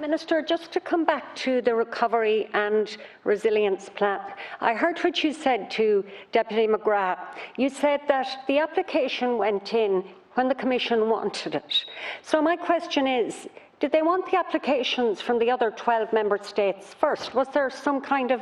Minister, just to come back to the Recovery and Resilience Plan, I heard what you said to Deputy McGrath. You said that the application went in when the Commission wanted it. So my question is, did they want the applications from the other 12 member states first? Was there some kind of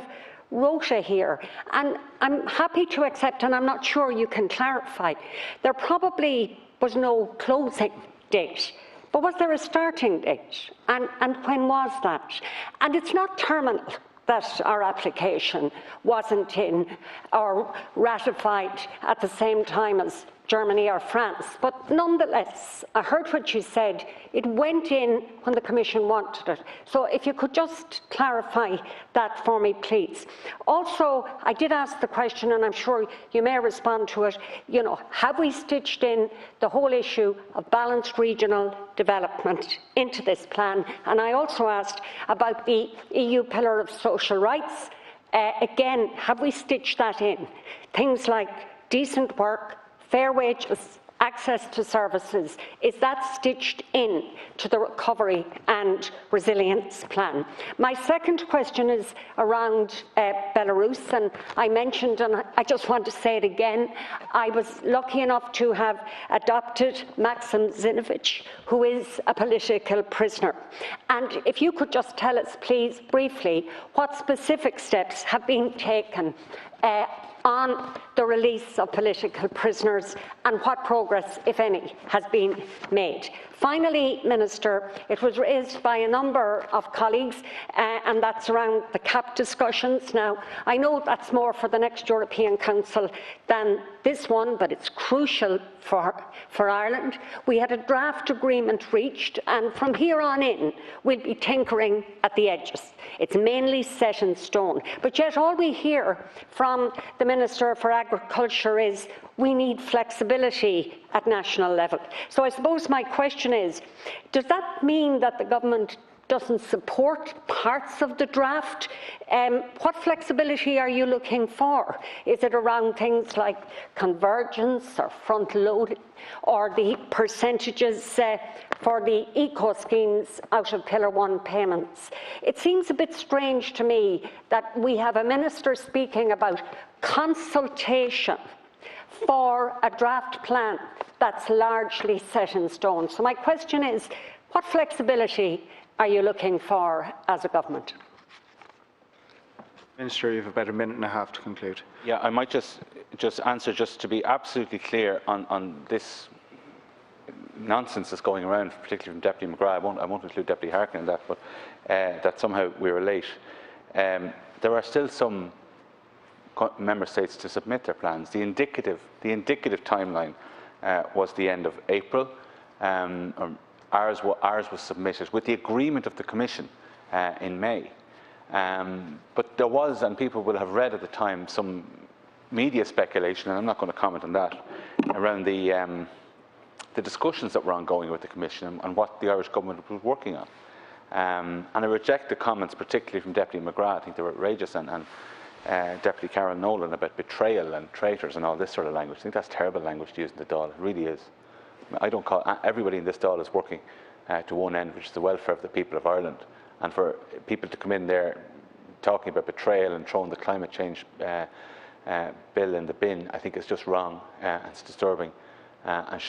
rota here? And I'm happy to accept, and I'm not sure you can clarify, there probably was no closing date. But was there a starting date? And when was that? And it's not terminal that our application wasn't in or ratified at the same time as Germany or France. But nonetheless, I heard what you said. It went in when the Commission wanted it. So if you could just clarify that for me, please. Also, I did ask the question, and I'm sure you may respond to it, have we stitched in the whole issue of balanced regional development into this plan? And I also asked about the EU Pillar of Social Rights. Again, have we stitched that in? Things like decent work, fair wages, access to services, is that stitched in to the Recovery and Resilience Plan? My second question is around Belarus, and I mentioned, and I just want to say it again, I was lucky enough to have adopted Maxim Zinovich, who is a political prisoner. And if you could just tell us, please, briefly, what specific steps have been taken on the release of political prisoners and what progress, if any, has been made. Finally, Minister, it was raised by a number of colleagues, and that's around the CAP discussions. Now, I know that's more for the next European Council than this one, but it's crucial for Ireland. We had a draft agreement reached, and from here on in, we'll be tinkering at the edges. It's mainly set in stone. But yet all we hear from the Minister for Agriculture is we need flexibility at national level. So I suppose my question is, does that mean that the government doesn't support parts of the draft? What flexibility are you looking for? Is it around things like convergence or front loading, or the percentages for the eco schemes out of Pillar 1 payments? It seems a bit strange to me that we have a minister speaking about consultation for a draft plan that's largely set in stone. So my question is, what flexibility are you looking for as a government? Minister, you have about a minute and a half to conclude. Yeah, I might just answer, just to be absolutely clear on this nonsense that's going around, particularly from Deputy McGrath. I won't include Deputy Harkin in that, but that somehow we were late. There are still some member states to submit their plans. The indicative timeline was the end of April. Ours was submitted with the agreement of the Commission in May. But there was, and people will have read at the time, some media speculation, and I'm not going to comment on that, around the discussions that were ongoing with the Commission and what the Irish government was working on. And I reject the comments, particularly from Deputy McGrath. I think they were outrageous, and Deputy Carol Nolan about betrayal and traitors and all this sort of language. I think that's terrible language to use in the Dáil. It really is. I don't call everybody in this Dáil is working to one end, which is the welfare of the people of Ireland, and for people to come in there talking about betrayal and throwing the climate change bill in the bin, I think it's just wrong. It's disturbing, and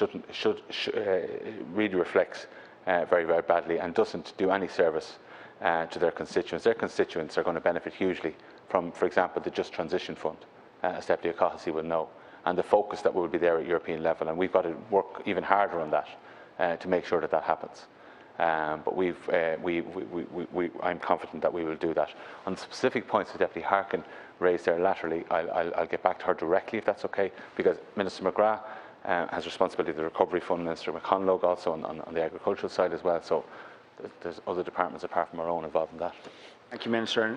really reflects very, very badly, and doesn't do any service to their constituents. Their constituents are going to benefit hugely from, for example, the Just Transition Fund, as Deputy O'Cahissy will know, and the focus that will be there at European level. And we've got to work even harder on that to make sure that that happens. But I'm confident that we will do that. On the specific points that Deputy Harkin raised there laterally, I'll get back to her directly, if that's okay, because Minister McGrath has responsibility for the Recovery Fund, Minister McConlogue also on the agricultural side as well. So there's other departments apart from our own involved in that. Thank you, Minister.